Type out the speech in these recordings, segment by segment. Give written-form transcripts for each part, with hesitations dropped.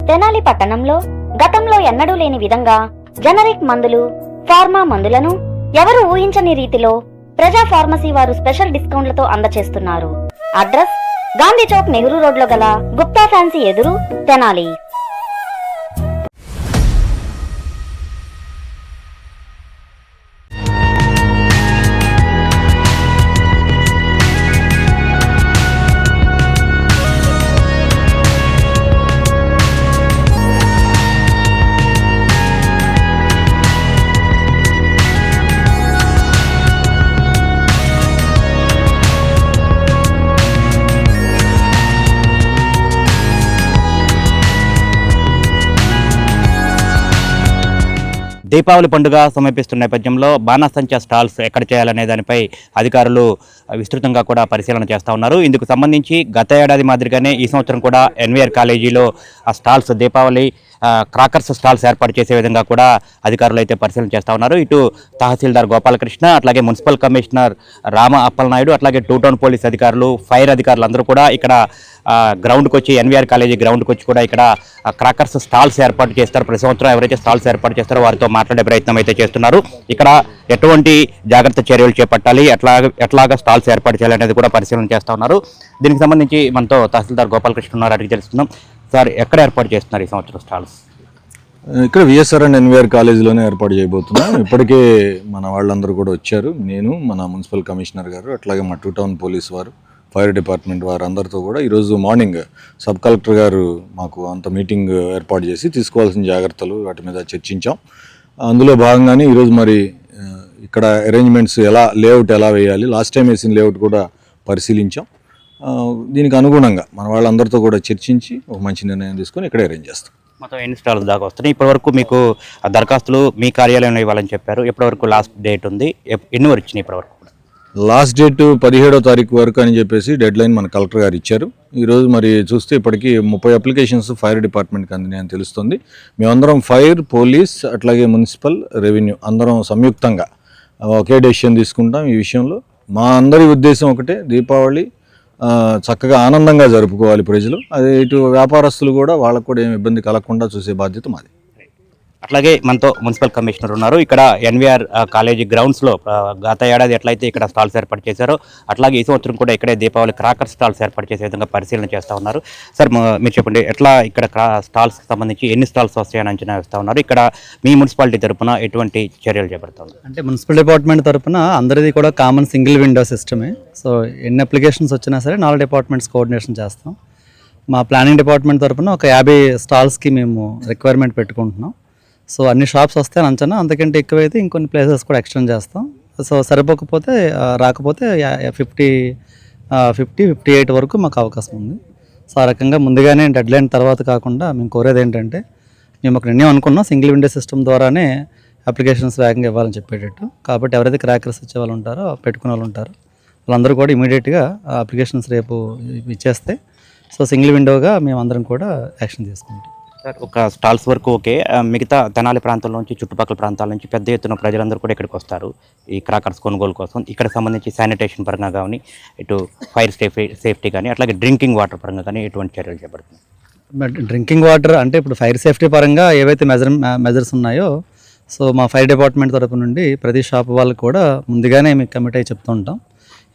తెనాలి పట్టణంలో గతంలో ఎన్నడూ లేని విధంగా జనరిక్ మందులు, ఫార్మా మందులను ఎవరు ఊహించని రీతిలో ప్రజా ఫార్మసీ వారు స్పెషల్ డిస్కౌంట్లతో అందచేస్తున్నారు. అడ్రస్ గాంధీ చౌక్, నెహ్రూ రోడ్లో గల గుప్తా ఫ్యాన్సీ ఎదురు, తెనాలి. దీపావళి పండుగ సమీపిస్తున్న నేపథ్యంలో బాణాసంచా స్టాల్స్ ఎక్కడ చేయాలనే దానిపై అధికారులు విస్తృతంగా కూడా పరిశీలన చేస్తూ ఉన్నారు. ఇందుకు సంబంధించి గత ఏడాది మాదిరిగానే ఈ సంవత్సరం కూడా ఎన్వీఆర్ కాలేజీలో ఆ స్టాల్స్, దీపావళి క్రాకర్స్ స్టాల్స్ ఏర్పాటు చేసే విధంగా కూడా అధికారులు అయితే పరిశీలన చేస్తూ ఉన్నారు. ఇటు తహసీల్దార్ గోపాలకృష్ణ, అట్లాగే మున్సిపల్ కమిషనర్ రామ అప్పలనాయుడు, అట్లాగే టూ టౌన్ పోలీస్ అధికారులు, ఫైర్ అధికారులు అందరూ కూడా ఇక్కడ గ్రౌండ్కి వచ్చి, ఎన్వీఆర్ కాలేజీ గ్రౌండ్కి వచ్చి కూడా ఇక్కడ క్రాకర్స్ స్టాల్స్ ఏర్పాటు చేస్తారు. ప్రతి సంవత్సరం ఎవరైతే స్టాల్స్ ఏర్పాటు చేస్తారో వారితో మాట్లాడే ప్రయత్నం అయితే చేస్తున్నారు. ఇక్కడ ఎటువంటి జాగ్రత్త చర్యలు చేపట్టాలి, ఎట్లాగా స్టాల్స్ ఏర్పాటు చేయాలనేది కూడా పరిశీలన చేస్తూ ఉన్నారు. దీనికి సంబంధించి మనతో తహసీల్దార్ గోపాలకృష్ణ ఉన్నారు, అడిగి తెలుస్తున్నాం. సార్, ఎక్కడ ఏర్పాటు చేస్తున్నారు ఈ సంవత్సరం స్టాల్స్? ఇక్కడ విఎస్ఆర్ అండ్ ఎన్వీఆర్ కాలేజీలోనే ఏర్పాటు చేయబోతున్నాం. ఇప్పటికే మన వాళ్ళందరూ కూడా వచ్చారు. నేను, మన మున్సిపల్ కమిషనర్ గారు, అట్లాగే మా టూ టౌన్ పోలీస్ వారు, ఫైర్ డిపార్ట్మెంట్ వారు అందరితో కూడా ఈరోజు మార్నింగ్ సబ్ కలెక్టర్ గారు మాకు అంత మీటింగ్ ఏర్పాటు చేసి తీసుకోవాల్సిన జాగ్రత్తలు వాటి మీద చర్చించాం. అందులో భాగంగానే ఈరోజు మరి ఇక్కడ అరేంజ్మెంట్స్ లేఅవుట్ ఎలా వేయాలి, లాస్ట్ టైం వేసిన లేఅవుట్ కూడా పరిశీలించాం. దీనికి అనుగుణంగా మన వాళ్ళందరితో కూడా చర్చించి ఒక మంచి నిర్ణయం తీసుకొని ఇక్కడ అరేంజ్ చేస్తాం. మొత్తం ఎన్ని స్టాల్స్ దాకా వస్తున్నాయి? ఇప్పటివరకు మీకు దరఖాస్తులు మీ కార్యాలయంలో ఇవ్వాలని చెప్పారు. ఇప్పటివరకు లాస్ట్ డేట్ ఉంది, ఎన్ని వరకు వచ్చినాయి ఇప్పటివరకు? లాస్ట్ డేట్ 17వ తారీఖు వరకు అని చెప్పేసి డెడ్ లైన్ మన కలెక్టర్ గారు ఇచ్చారు. ఈరోజు మరి చూస్తే ఇప్పటికీ 30 అప్లికేషన్స్ ఫైర్ డిపార్ట్మెంట్కి అందినాయని తెలుస్తుంది. మేమందరం ఫైర్, పోలీస్, అట్లాగే మున్సిపల్, రెవెన్యూ అందరం సంయుక్తంగా ఒకే డెసిషన్ తీసుకుంటాం ఈ విషయంలో. మా అందరి ఉద్దేశం ఒకటే, దీపావళి చక్కగా ఆనందంగా జరుపుకోవాలి ప్రజలు. అదే ఇటు వ్యాపారస్తులు కూడా, వాళ్ళకు కూడా ఏమి ఇబ్బంది కలగకుండా చూసే బాధ్యత మాది. అట్లాగే మనతో మున్సిపల్ కమిషనర్ ఉన్నారు. ఇక్కడ ఎన్వీఆర్ కాలేజీ గ్రౌండ్స్లో గత ఏడాది ఎట్లయితే ఇక్కడ స్టాల్స్ ఏర్పాటు చేశారో అట్లాగే ఈ సంవత్సరం కూడా ఇక్కడే దీపావళి క్రాకర్ స్టాల్స్ ఏర్పాటు చేసే విధంగా పరిశీలన చేస్తూ ఉన్నారు. సార్, మీరు చెప్పండి, ఎట్లా ఇక్కడ స్టాల్స్కి సంబంధించి ఎన్ని స్టాల్స్ వస్తాయని అంచనా వేస్తూ ఉన్నారు? ఇక్కడ మీ మున్సిపాలిటీ తరఫున ఎటువంటి చర్యలు చేపడుతుంది? అంటే మున్సిపల్ డిపార్ట్మెంట్ తరఫున అందరిది కూడా కామన్ సింగిల్ విండో సిస్టమే. సో ఎన్ని అప్లికేషన్స్ వచ్చినా సరే 4 డిపార్ట్మెంట్స్ కోఆర్డినేషన్ చేస్తాం. మా ప్లానింగ్ డిపార్ట్మెంట్ తరఫున ఒక 50 స్టాల్స్కి మేము రిక్వైర్మెంట్ పెట్టుకుంటున్నాం. సో అన్ని షాప్స్ వస్తే అంచనా, అంతకంటే ఎక్కువైతే ఇంకొన్ని ప్లేసెస్ కూడా ఎక్స్టెండ్ చేస్తాం. సో సరిపోకపోతే రాకపోతే 58 వరకు మాకు అవకాశం ఉంది. సో ఆ రకంగా ముందుగానే డెడ్ లైన్ తర్వాత కాకుండా మేము కోరేది ఏంటంటే, మేము ఒక నిర్ణయం అనుకున్నాం, సింగిల్ విండో సిస్టమ్ ద్వారానే అప్లికేషన్స్ వేగంగా ఇవ్వాలని చెప్పేటట్టు. కాబట్టి ఎవరైతే క్రాకర్స్ ఇచ్చే వాళ్ళు ఉంటారో, పెట్టుకునే వాళ్ళు ఉంటారో వాళ్ళందరూ కూడా ఇమీడియట్గా అప్లికేషన్స్ రేపు ఇచ్చేస్తే సో సింగిల్ విండోగా మేము అందరం కూడా యాక్షన్ తీసుకుంటాం. సార్, ఒక స్టాల్స్ వరకు ఓకే, మిగతా తెనాలి ప్రాంతాల నుంచి, చుట్టుపక్కల ప్రాంతాల నుంచి పెద్ద ఎత్తున ప్రజలందరూ కూడా ఇక్కడికి వస్తారు ఈ క్రాకర్స్ కొనుగోలు కోసం. ఇక్కడ సంబంధించి శానిటేషన్ పరంగా కానీ, ఇటు ఫైర్ సేఫ్టీ కానీ, అట్లాగే డ్రింకింగ్ వాటర్ పరంగా కానీ ఎటువంటి చర్యలు చేపడుతుంది? డ్రింకింగ్ వాటర్ అంటే ఇప్పుడు ఫైర్ సేఫ్టీ పరంగా ఏవైతే మెజర్స్ ఉన్నాయో, సో మా ఫైర్ డిపార్ట్మెంట్ తరపు నుండి ప్రతి షాప్ వాళ్ళకి కూడా ముందుగానే మీకు కమిట్ అయ్యి చెప్తూ ఉంటాం,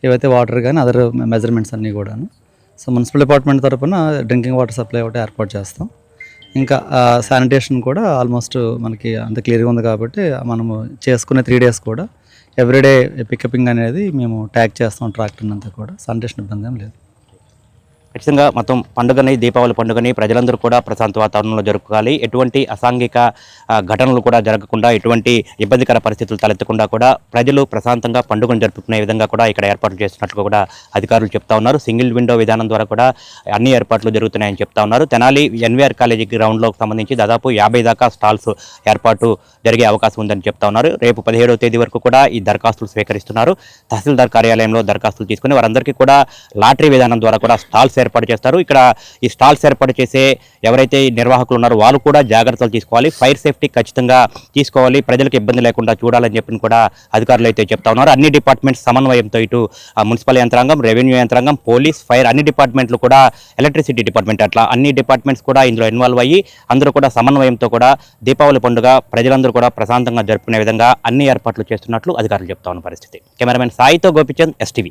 ఏవైతే వాటర్ కానీ అదర్ మెజర్మెంట్స్ అన్నీ కూడాను. సో మున్సిపల్ డిపార్ట్మెంట్ తరపున డ్రింకింగ్ వాటర్ సప్లై ఒకటి ఏర్పాటు చేస్తాం. ఇంకా శానిటేషన్ కూడా ఆల్మోస్ట్ మనకి అంత క్లియర్గా ఉంది కాబట్టి మనము చేసుకునే 3 days కూడా ఎవ్రీడే పికపింగ్ అనేది మేము ట్యాగ్ చేస్తాం ట్రాక్టర్ అంతా కూడా. శానిటేషన్ ఇబ్బంది ఏం లేదు. ఖచ్చితంగా మొత్తం పండుగని, దీపావళి పండుగని ప్రజలందరూ కూడా ప్రశాంత వాతావరణంలో జరుపుకోవాలి. ఎటువంటి అసాంఘిక ఘటనలు కూడా జరగకుండా, ఎటువంటి ఇబ్బందికర పరిస్థితులు తలెత్తకుండా కూడా ప్రజలు ప్రశాంతంగా పండుగను జరుపుకునే విధంగా కూడా ఇక్కడ ఏర్పాట్లు చేస్తున్నట్లు కూడా అధికారులు చెప్తా ఉన్నారు. సింగిల్ విండో విధానం ద్వారా కూడా అన్ని ఏర్పాట్లు జరుగుతున్నాయని చెప్తా ఉన్నారు. తెనాలి ఎన్వీఆర్ కాలేజీ గ్రౌండ్లోకి సంబంధించి దాదాపు 50 దాకా స్టాల్స్ ఏర్పాటు జరిగే అవకాశం ఉందని చెప్తా ఉన్నారు. రేపు 17వ తేదీ వరకు కూడా ఈ దరఖాస్తులు స్వీకరిస్తున్నారు. తహసీల్దార్ కార్యాలయంలో దరఖాస్తులు తీసుకుని వారందరికీ కూడా లాటరీ విధానం ద్వారా కూడా స్టాల్స్ ఏర్పాటు చేస్తారు. ఇక్కడ ఈ స్టాల్స్ ఏర్పాటు చేసే ఎవరైతే ఈ నిర్వాహకులు ఉన్నారో వాళ్ళు కూడా జాగ్రత్తలు తీసుకోవాలి. ఫైర్ సేఫ్టీ ఖచ్చితంగా తీసుకోవాలి. ప్రజలకు ఇబ్బంది లేకుండా చూడాలని చెప్పి కూడా అధికారులు అయితే చెప్తా ఉన్నారు. అన్ని డిపార్ట్మెంట్స్ సమన్వయంతో ఇటు మున్సిపల్ యంత్రాంగం, రెవెన్యూ యంత్రాంగం, పోలీస్, ఫైర్ అన్ని డిపార్ట్మెంట్లు కూడా, ఎలక్ట్రిసిటీ డిపార్ట్మెంట్ అట్లా అన్ని డిపార్ట్మెంట్స్ కూడా ఇందులో ఇన్వాల్వ్ అయ్యి అందరూ కూడా సమన్వయంతో కూడా దీపావళి పండుగ ప్రజలందరూ కూడా ప్రశాంతంగా జరుపుకునే విధంగా అన్ని ఏర్పాట్లు చేస్తున్నట్లు అధికారులు చెప్తా ఉన్న పరిస్థితి. కెమెరామెన్ సాయితో గోపిచంద్, STV.